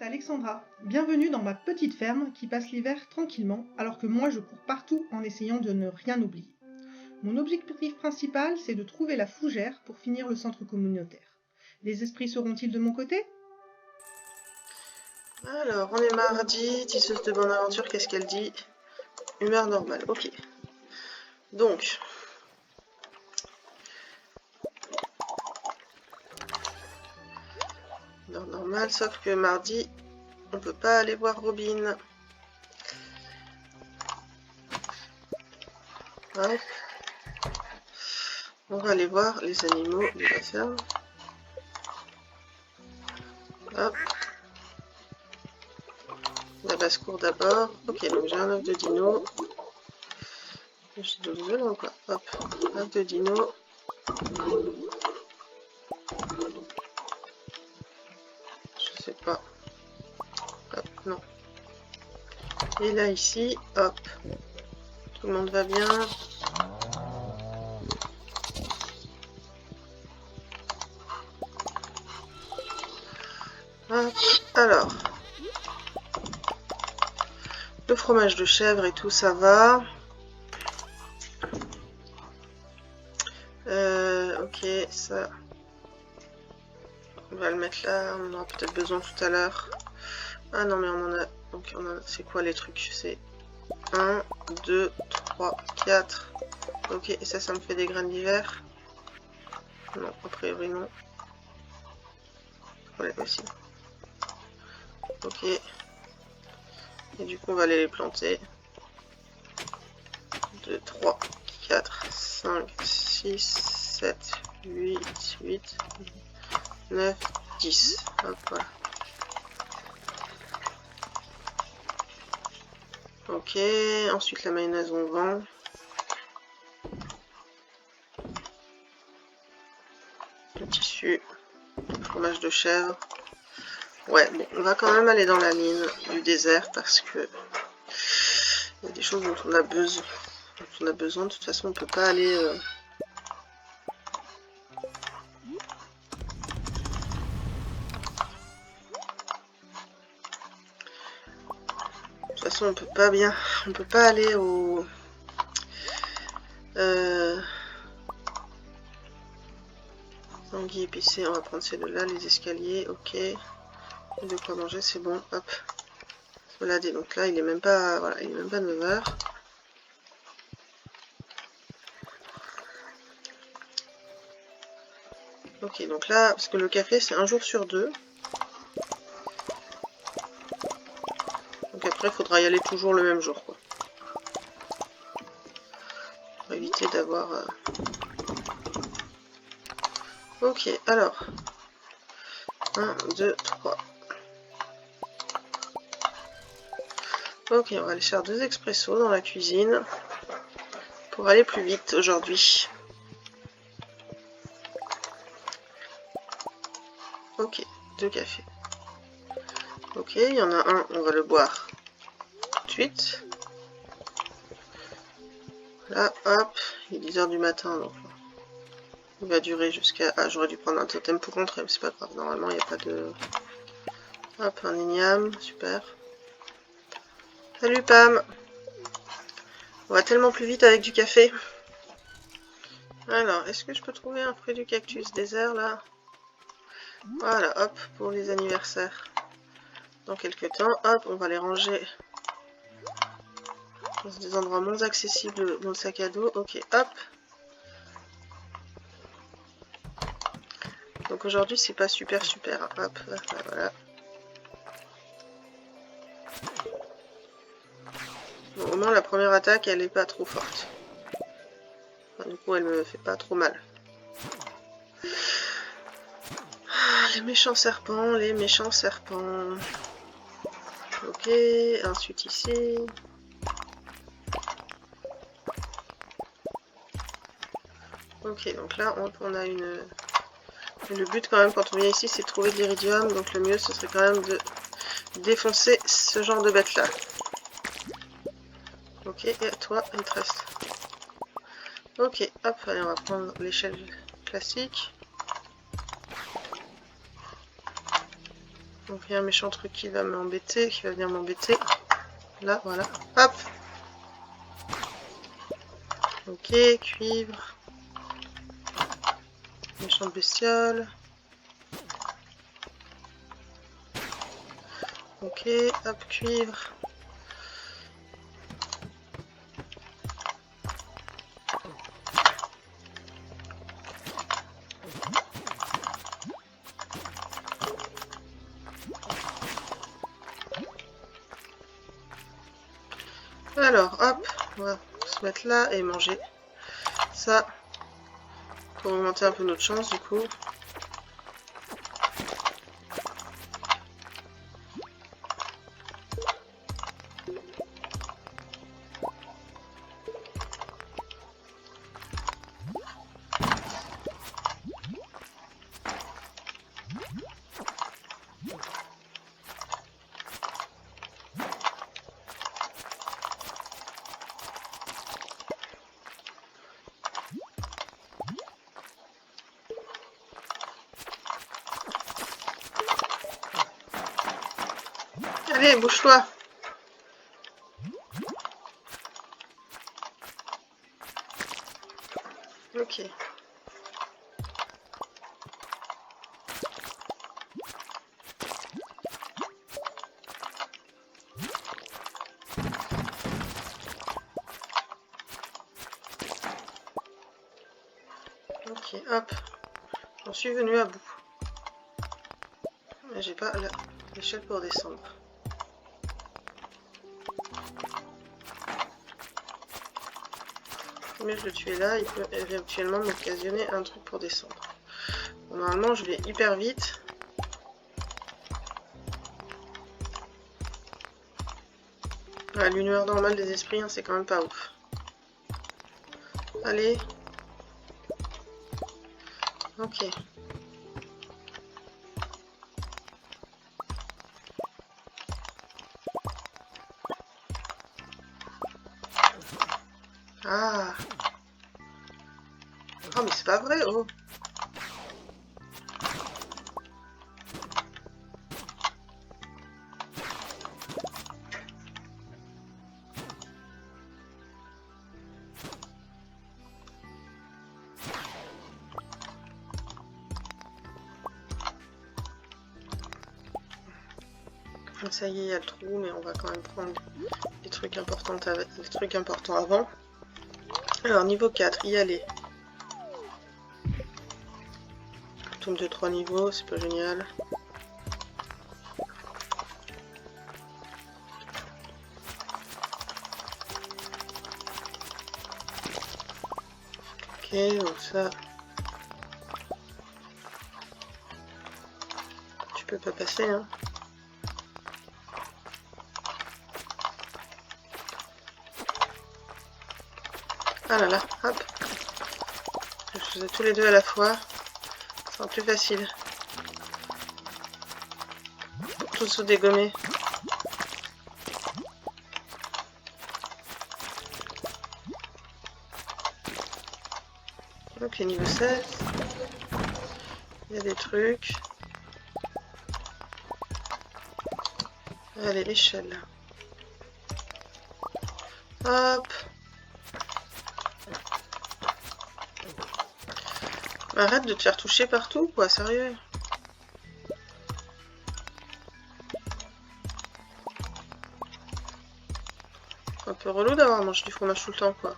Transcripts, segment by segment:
c'est Alexandra. Bienvenue dans ma petite ferme qui passe l'hiver tranquillement alors que moi je cours partout en essayant de ne rien oublier. Mon objectif principal, c'est de trouver la fougère pour finir le centre communautaire. Les esprits seront-ils de mon côté? Alors, on est mardi, tisseuse de bonne aventure, qu'est-ce qu'elle dit? Humeur normale, ok. Donc, humeur normale, sauf que mardi, on peut pas aller voir Robin. Hop. On va aller voir les animaux de la ferme. Hop. La basse-cour d'abord. Ok, donc j'ai un œuf de dino. J'ai 12 œufs, donc hop, œuf de dino. Je sais pas. Hop, non. Et là, ici, hop. Tout le monde va bien. Hop. Alors. Le fromage de chèvre et tout, ça va. Ok, ça. On va le mettre là. On en aura peut-être besoin tout à l'heure. Ah non, mais on en a. Donc, c'est quoi les trucs? C'est 1, 2, 3, 4. Ok, et ça me fait des graines d'hiver. Non, a priori non. Ouais, aussi. Ok. Et du coup, on va aller les planter. 2, 3, 4, 5, 6, 7, 8, 8, 9, 10. Hop, voilà. Ok, ensuite la mayonnaise on vend. Le tissu, le fromage de chèvre. Ouais, bon, on va quand même aller dans la mine du désert parce que il y a des choses dont on a besoin. De toute façon, on peut pas aller. De toute façon, on peut pas aller au. Anguille épicée, on va prendre celle-là, les escaliers, ok. De quoi manger, c'est bon, hop. Voilà, donc là, il est même pas, voilà, il est même pas 9 h. Ok, donc là, parce que le café, c'est un jour sur 2. Donc après, il faudra y aller toujours le même jour, quoi. Pour éviter d'avoir... Ok, alors. 1, 2, 3. Ok, on va aller faire 2 expressos dans la cuisine. Pour aller plus vite aujourd'hui. Ok, 2 cafés. Ok, il y en a un, on va le boire tout de suite. Là, hop, il est 10 h du matin, donc il va durer jusqu'à... Ah, j'aurais dû prendre un totem pour rentrer, mais c'est pas grave, normalement il n'y a pas de... Hop, un igname, super. Salut Pam. On va tellement plus vite avec du café. Alors, est-ce que je peux trouver un fruit du cactus désert, là? Voilà, hop, pour les anniversaires. Dans quelques temps, hop, on va les ranger dans des endroits moins accessibles dans le sac à dos. Ok, hop. Donc aujourd'hui, c'est pas super. Hop, voilà. Bon, au moins, la première attaque, elle est pas trop forte. Enfin, du coup, elle me fait pas trop mal. Ah, les méchants serpents, les méchants serpents. Ok, ensuite ici. Ok, donc là, on a une... Le but quand même quand on vient ici, c'est de trouver de l'iridium. Donc le mieux, ce serait quand même de défoncer ce genre de bête là. Ok, et à toi, il te reste. Ok, hop, allez, on va prendre l'échelle classique. Donc il y a un méchant truc qui va m'embêter, qui va venir m'embêter. Là, voilà. Hop. Ok, cuivre. Méchante bestiole. Ok, hop, cuivre. Alors, hop, on va se mettre là et manger ça pour augmenter un peu notre chance du coup. Allez, bouge-toi. Ok. Ok, hop. J'en suis venu à bout. Mais j'ai pas l'échelle pour descendre. Mais je le tuer là, il peut éventuellement m'occasionner un truc pour descendre. Bon, normalement, je vais hyper vite. Ouais, l'univers normal des esprits, hein, c'est quand même pas ouf. Allez. Ok. Ah. Oh, mais c'est pas vrai, oh. Ça y est, il y a le trou, mais on va quand même prendre les trucs importants avant. Alors, niveau 4, y aller. Tombe de 3 niveaux, c'est pas génial. Ok, donc ça... Tu peux pas passer, hein. Ah là là, hop. Je faisais tous les deux à la fois. Ce sera plus facile. Tous se dégommer. Ok, niveau 7. Il y a des trucs. Allez, échelle. Hop. Arrête de te faire toucher partout, quoi, sérieux. Un peu relou d'avoir mangé du fromage tout le temps, quoi.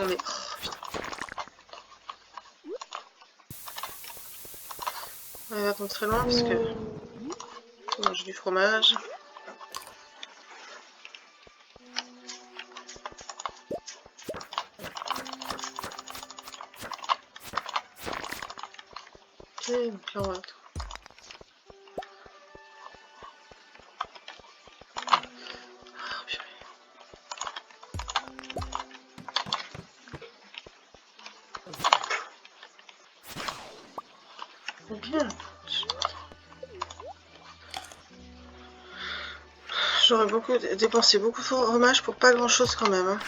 On est... Oh, putain. On va pas très loin parce que... On mange du fromage. Ok, donc là on va... Ok. J'aurais dépensé beaucoup de fromage pour pas grand chose quand même. Hein.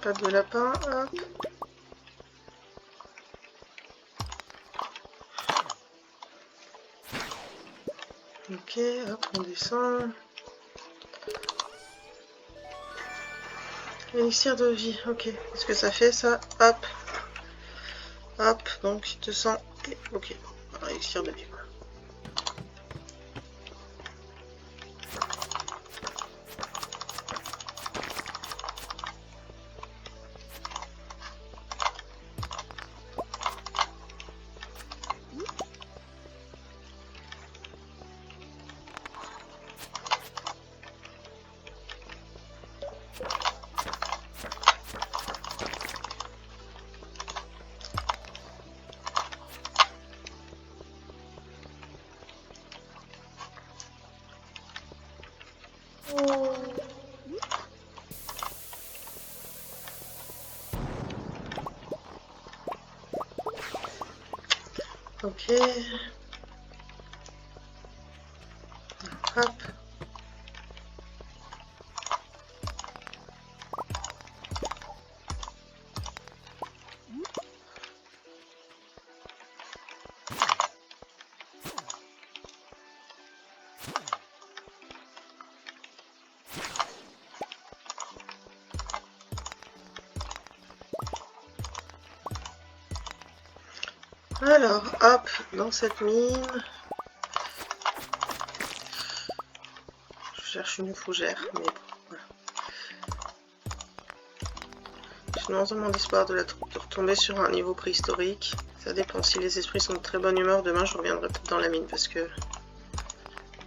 Pas de lapin, hop. Ok, hop, on descend. Élixir de vie, ok. Qu'est-ce que ça fait ça? Hop. Hop, donc 200. Ok, voilà, élixir de vie. Ok. Hop. Alors, hop, dans cette mine, je cherche une fougère, mais bon, voilà. J'ai non seulement l'espoir de retomber sur un niveau préhistorique. Ça dépend, si les esprits sont de très bonne humeur, demain je reviendrai peut-être dans la mine, parce que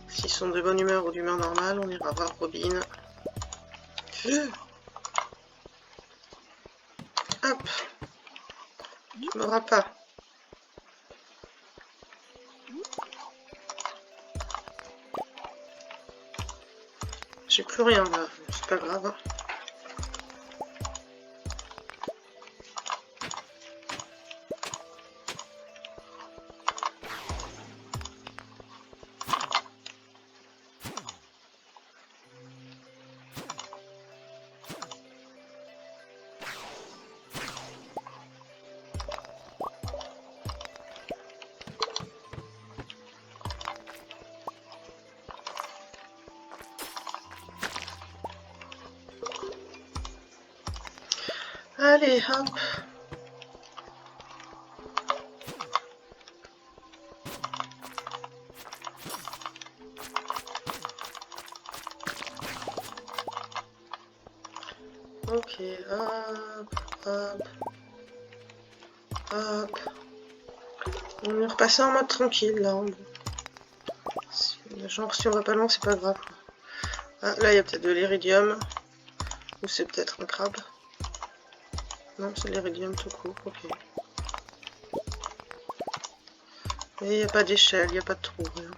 s'ils sont de bonne humeur ou d'humeur normale, on ira voir Robin. Hop, tu m'auras pas. J'ai plus rien là, c'est pas grave. Allez, hop. Ok, hop, hop, hop. On est repassé en mode tranquille là. Genre si on va pas loin, c'est pas grave. Ah, là il y a peut-être de l'iridium. Ou c'est peut-être un crabe. Non, c'est l'iridium tout court, ok. Et il n'y a pas d'échelle, il n'y a pas de trou, rien.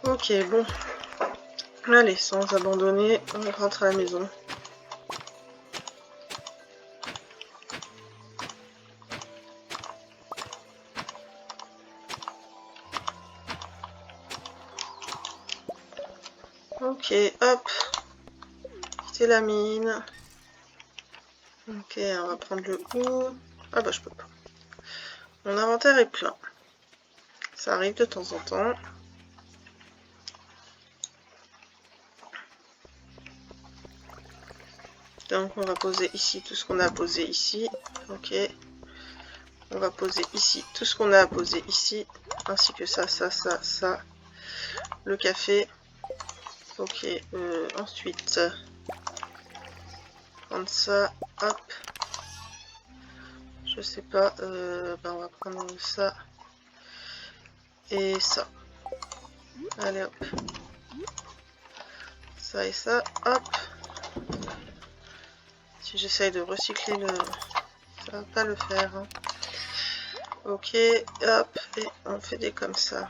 Ok, bon. Allez, sans abandonner, on rentre à la maison. Ok, hop. Quitter la mine. Ok, on va prendre le coup. Ah bah je peux pas. Mon inventaire est plein. Ça arrive de temps en temps. Donc on va poser ici tout ce qu'on a à poser ici. Ok. On va poser ici tout ce qu'on a à poser ici. Ainsi que ça, ça, ça, ça. Le café. Ok. Ensuite, prendre ça. Hop. Je sais pas. Ben on va prendre ça. Et ça. Allez hop. Ça et ça. Hop. Si j'essaye de recycler le... Ça va pas le faire. Hein. Ok, hop, et on fait des comme ça.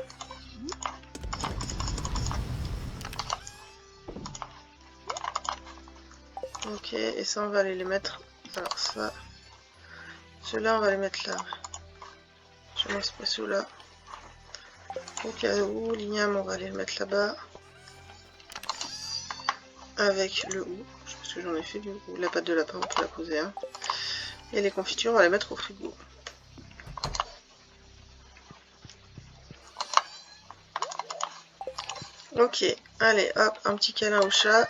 Ok, et ça on va aller les mettre... Alors ça... Ceux-là on va les mettre là. Je mets ce là. Au cas où, l'igname on va aller le mettre là-bas. avec le hou. Je pense que j'en ai fait du hou. La pâte de lapin, on peut la poser. Hein. Et les confitures, on va les mettre au frigo. Ok, allez, hop, un petit câlin au chat.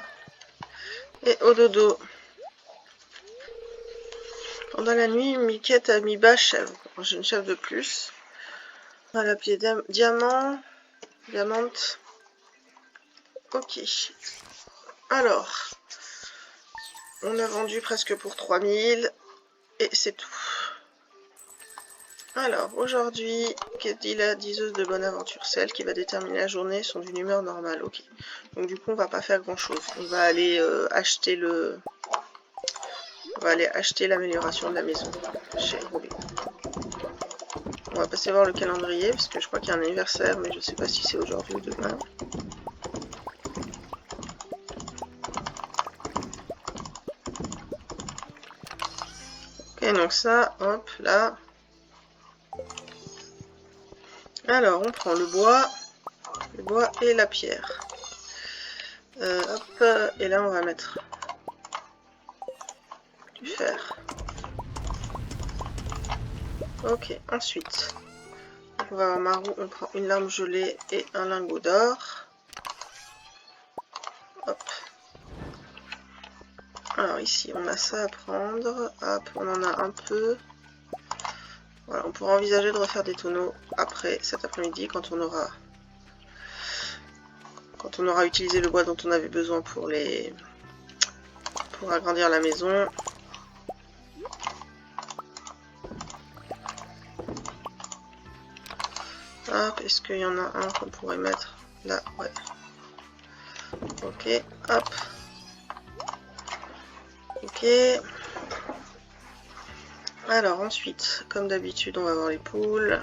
Et au dodo. Pendant la nuit, Miquette a mis bas chèvre. J'ai une chèvre de plus. Voilà, pied diamant. Diamante. Ok. Alors, on a vendu presque pour 3000. Et c'est tout. Alors, aujourd'hui, qu'est-ce dit la diseuse de bonne aventure? Celle qui va déterminer la journée sont d'une humeur normale. Ok. Donc du coup, on va pas faire grand-chose. On va aller acheter le... On va aller acheter l'amélioration de la maison chez Robin. On va passer voir le calendrier, parce que je crois qu'il y a un anniversaire, mais je sais pas si c'est aujourd'hui ou demain. Ok, donc ça, hop, là... Alors, on prend le bois et la pierre. Hop, et là on va mettre du fer. Ok, ensuite, on va avoir ma roue, on prend une lame gelée et un lingot d'or. Hop. Alors ici, on a ça à prendre. Hop, on en a un peu. Voilà, on pourra envisager de refaire des tonneaux après cet après-midi quand on aura utilisé le bois dont on avait besoin pour agrandir la maison. Hop, est-ce qu'il y en a un qu'on pourrait mettre là? Ouais. Ok, hop. Ok. Alors ensuite, comme d'habitude, on va voir les poules.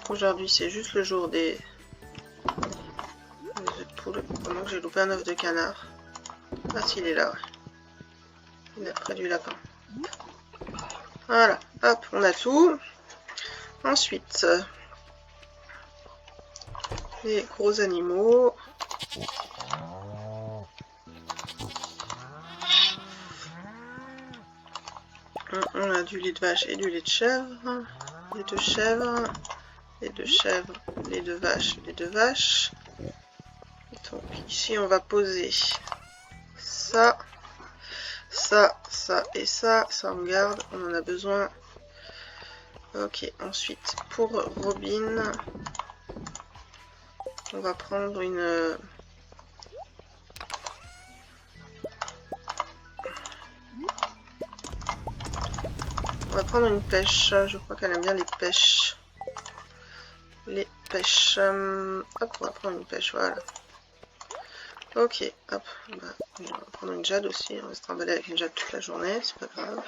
Aujourd'hui, c'est juste le jour des œufs de poule. Comment j'ai loupé un œuf de canard? Ah, s'il est là, ouais. Il est près du lapin. Voilà, hop, on a tout. Ensuite, les gros animaux. On a du lait de vache et du lait de chèvre. Les deux chèvres. Les deux chèvres, les deux vaches, les deux vaches. Donc ici, on va poser ça. Ça, ça et ça. Ça, on garde. On en a besoin. Ok, ensuite, pour Robin, on va prendre une... On va prendre une pêche. Je crois qu'elle aime bien les pêches. Les pêches. Hop, on va prendre une pêche, voilà. Ok, hop. Bah, on va prendre une jade aussi. On va se trimballer avec une jade toute la journée, c'est pas grave.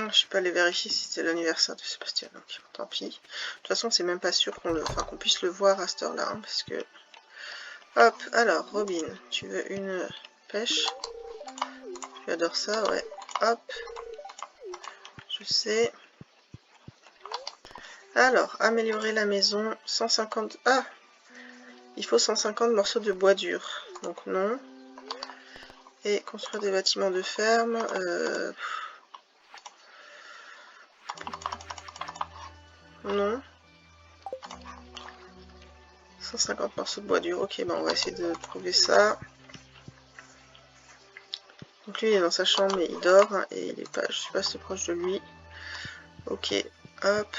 Je suis pas allée vérifier si c'était l'anniversaire de Sébastien, donc tant pis. De toute façon, c'est même pas sûr qu'on puisse le voir à cette heure-là, hein, parce que... Hop, alors, Robin, tu veux une pêche? Tu adores ça, ouais. Hop. Je sais. Alors, améliorer la maison, 150... Ah! Il faut 150 morceaux de bois dur, donc non. Et construire des bâtiments de ferme... Non. 150 morceaux de bois dur. Ok, ben on va essayer de trouver ça. Donc lui il est dans sa chambre mais il dort hein, et il est pas, je suis pas assez proche de lui. Ok, hop.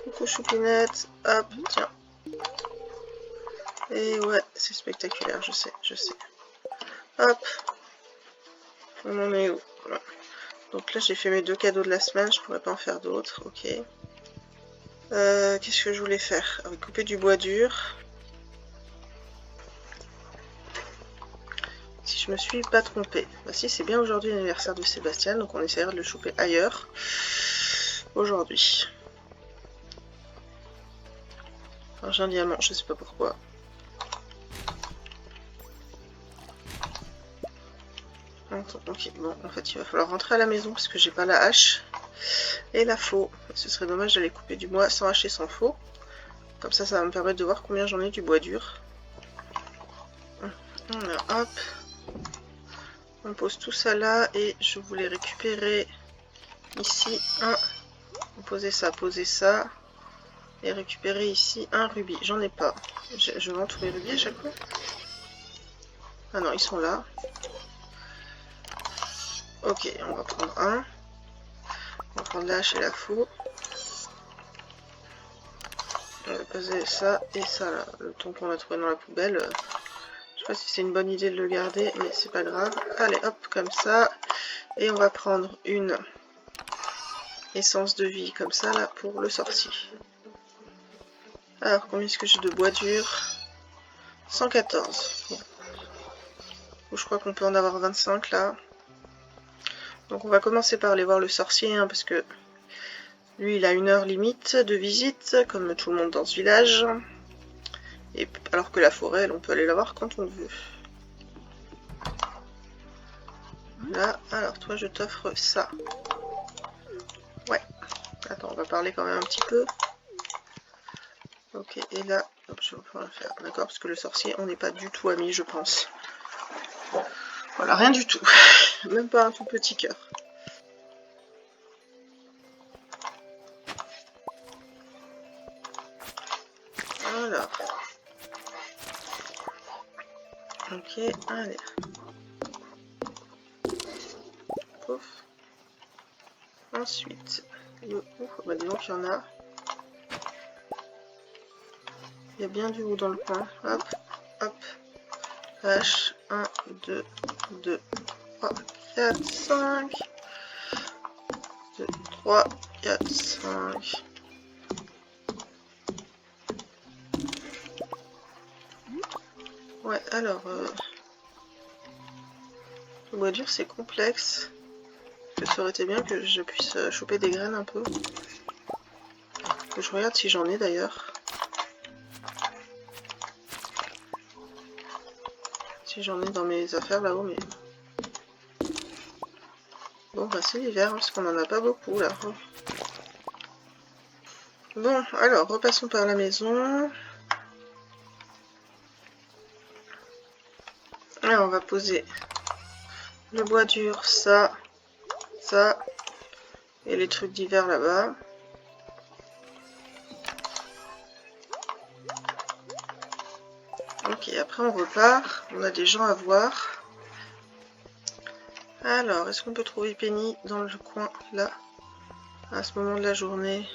Coucou choupinette. Hop, tiens. Et ouais, c'est spectaculaire, je sais, je sais. Hop. On en est où? Voilà. Donc là j'ai fait mes 2 cadeaux de la semaine, je pourrais pas en faire d'autres. Ok. Qu'est-ce que je voulais faire? Couper du bois dur. Si je me suis pas trompée. Bah si, c'est bien aujourd'hui l'anniversaire de Sébastien, donc on essaiera de le choper ailleurs. Aujourd'hui. Alors j'ai un diamant, je sais pas pourquoi. Ok, bon, en fait, il va falloir rentrer à la maison parce que j'ai pas la hache et la faux. Ce serait dommage d'aller couper du bois sans hache et sans faux. Comme ça va me permettre de voir combien j'en ai du bois dur. Voilà, hop. On pose tout ça là et je voulais récupérer ici un. Poser ça. Et récupérer ici un rubis. J'en ai pas. Je vends tous mes rubis à chaque fois. Ah non, ils sont là. Ok, on va prendre un. On va prendre la hache et la faux. On va poser ça et ça là. Le ton qu'on a trouvé dans la poubelle. Je sais pas si c'est une bonne idée de le garder, mais c'est pas grave. Allez, hop, comme ça. Et on va prendre une essence de vie comme ça là pour le sorcier. Alors, combien est-ce que j'ai de bois dur? 114. Bon. Je crois qu'on peut en avoir 25 là. Donc on va commencer par aller voir le sorcier, hein, parce que lui il a 1 heure limite de visite, comme tout le monde dans ce village. Et alors que la forêt, elle, on peut aller la voir quand on veut. Là, alors toi je t'offre ça. Ouais. Attends, on va parler quand même un petit peu. Ok, et là, hop, je vais pouvoir le faire. D'accord, parce que le sorcier, on n'est pas du tout amis, je pense. Voilà, rien du tout. Même pas un tout petit cœur. Voilà. Ok, allez. Pouf. Ensuite, bah dis donc, il y en a. Il y a bien du haut dans le coin. Hop, hop. H, 1, 2, 2, 3, 4, 5. 2, 3, 4, 5. Ouais, alors, le bois dur c'est complexe. Ça aurait été bien que je puisse choper des graines un peu. Que je regarde si j'en ai d'ailleurs. Si j'en ai dans mes affaires là-haut, mais... Bon, bah c'est l'hiver, hein, parce qu'on en a pas beaucoup là. Bon, alors, repassons par la maison. Là, on va poser le bois dur, ça, et les trucs d'hiver là-bas. Ok, après on repart, on a des gens à voir. Alors, est-ce qu'on peut trouver Penny dans le coin, là, à ce moment de la journée?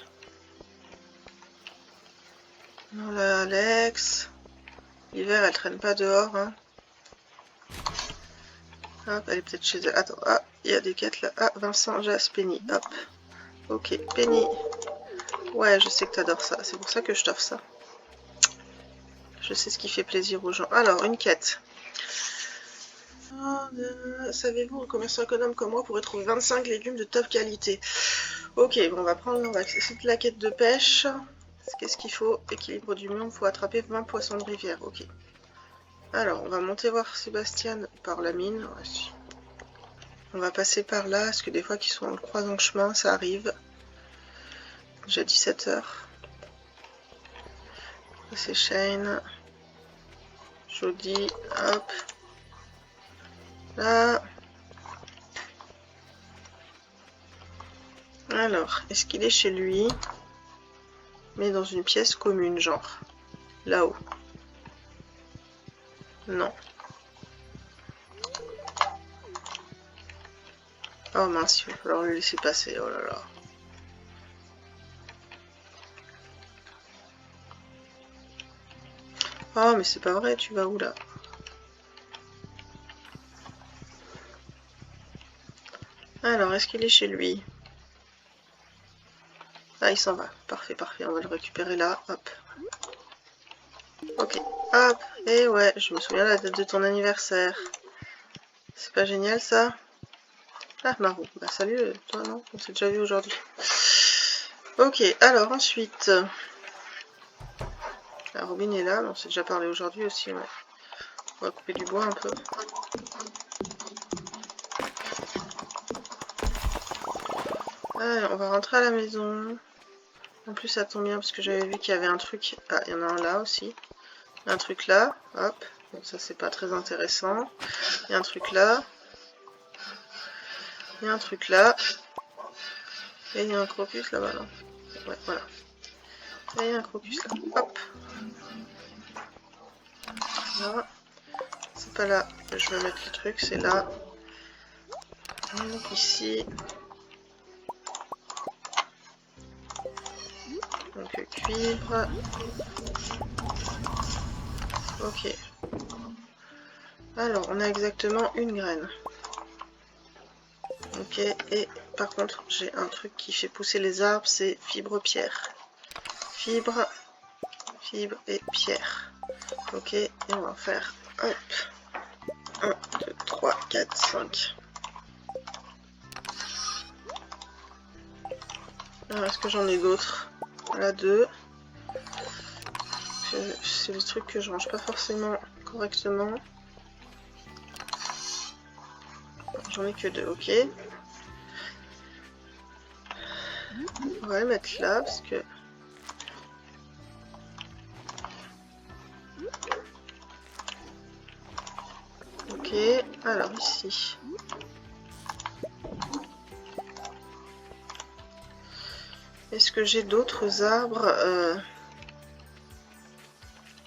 Non, là, Alex. L'hiver, elle traîne pas dehors, hein. Hop, elle est peut-être chez elle. Attends, ah, il y a des quêtes là. Ah, Vincent, Jas, Penny, hop. Ok, Penny. Ouais, je sais que t'adores ça, c'est pour ça que je t'offre ça. Je sais ce qui fait plaisir aux gens. Alors, une quête. Savez-vous, un commerçant économe comme moi pourrait trouver 25 légumes de top qualité. Ok, bon, on va accepter la quête de pêche. Qu'est-ce qu'il faut? Équilibre du monde, il faut attraper 20 poissons de rivière. Ok. Alors, on va monter voir Sébastien par la mine. Ouais. On va passer par là, parce que des fois qu'ils sont en croisant le chemin, ça arrive. Déjà 17 h. C'est Shane. Jody, hop. Là. Alors, est-ce qu'il est chez lui? Mais dans une pièce commune, genre. Là-haut. Non. Oh mince, il va falloir le laisser passer, oh là là. Oh mais c'est pas vrai, tu vas où là? Alors, est-ce qu'il est chez lui? Ah, il s'en va. Parfait, parfait, on va le récupérer là, hop. Ok, hop, et ouais, je me souviens la date de ton anniversaire. C'est pas génial ça? Ah, Marou, bah salut, toi non? On s'est déjà vu aujourd'hui. Ok, alors ensuite... La Robin est là, mais on s'est déjà parlé aujourd'hui aussi, ouais. On va couper du bois un peu. Allez, on va rentrer à la maison. En plus, ça tombe bien parce que j'avais vu qu'il y avait un truc. Ah, il y en a un là aussi. Un truc là. Hop. Bon, ça, c'est pas très intéressant. Il y a un truc là. Il y a un truc là. Et il y a un crocus là-bas, non? Ouais, voilà. Et il y a un crocus là. Hop. Là. C'est pas là que je veux mettre le truc, c'est là. Donc ici. Donc cuivre. Ok. Alors, on a exactement une graine. Ok, et par contre, j'ai un truc qui fait pousser les arbres, c'est fibre pierre. Fibre, fibre et pierre. Ok, et on va faire hop. 1, 2, 3, 4, 5. Alors, est-ce que j'en ai d'autres? Voilà, 2. C'est le truc que je range pas forcément correctement. J'en ai que 2, ok. On va les mettre là parce que... Ok, alors ici. Est-ce que j'ai d'autres arbres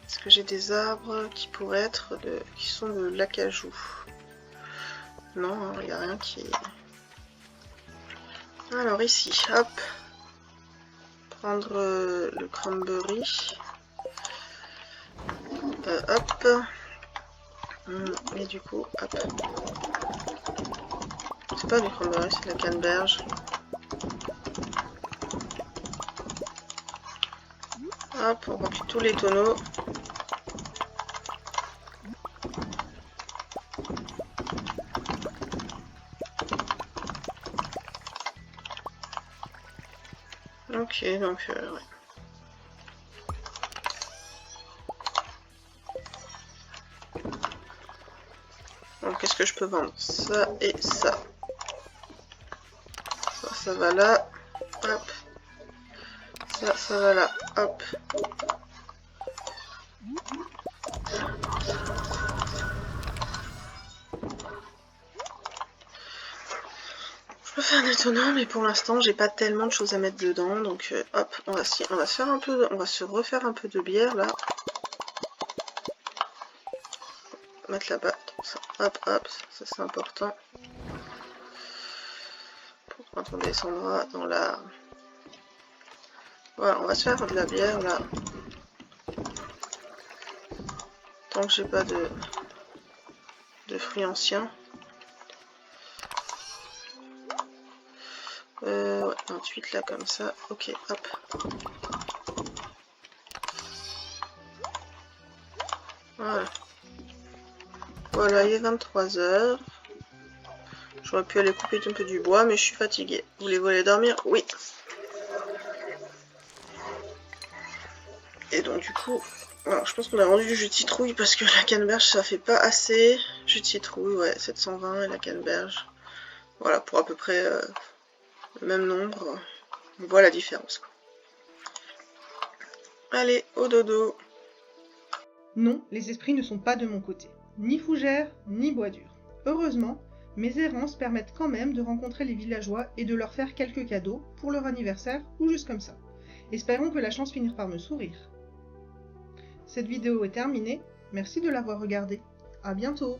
Est-ce que j'ai des arbres qui pourraient être qui sont de l'acajou? Non, il n'y a rien qui... Alors ici, hop. Prendre le cranberry. Hop. Et du coup, hop. C'est pas du cranberry, c'est de la canneberge. Hop, on remplit tous les tonneaux. Ok, donc ouais. Donc qu'est-ce que je peux vendre? Ça et ça. Ça va là. Hop. Ça va là. Hop. Je peux faire des tonneaux, mais pour l'instant, j'ai pas tellement de choses à mettre dedans. Donc hop, on va se faire un peu, on va se refaire un peu de bière là. Mettre là-bas. Hop, hop, ça c'est important. Pour quand on descendra dans la... Voilà, on va se faire de la bière là. Tant que j'ai pas de fruits anciens. Ouais, 28 là comme ça. Ok, hop. Voilà. Voilà, il est 23 h. J'aurais pu aller couper un peu du bois, mais je suis fatiguée. Voulez-vous aller dormir? Oui. Et donc du coup, alors, je pense qu'on a vendu du jus de citrouille parce que la canneberge ça fait pas assez. Jus de citrouille, ouais, 720 et la canneberge. Voilà, pour à peu près le même nombre. On voit la différence. Allez, au dodo. Non, les esprits ne sont pas de mon côté. Ni fougères, ni bois dur. Heureusement, mes errances permettent quand même de rencontrer les villageois et de leur faire quelques cadeaux pour leur anniversaire ou juste comme ça. Espérons que la chance finisse par me sourire. Cette vidéo est terminée, merci de l'avoir regardée. À bientôt.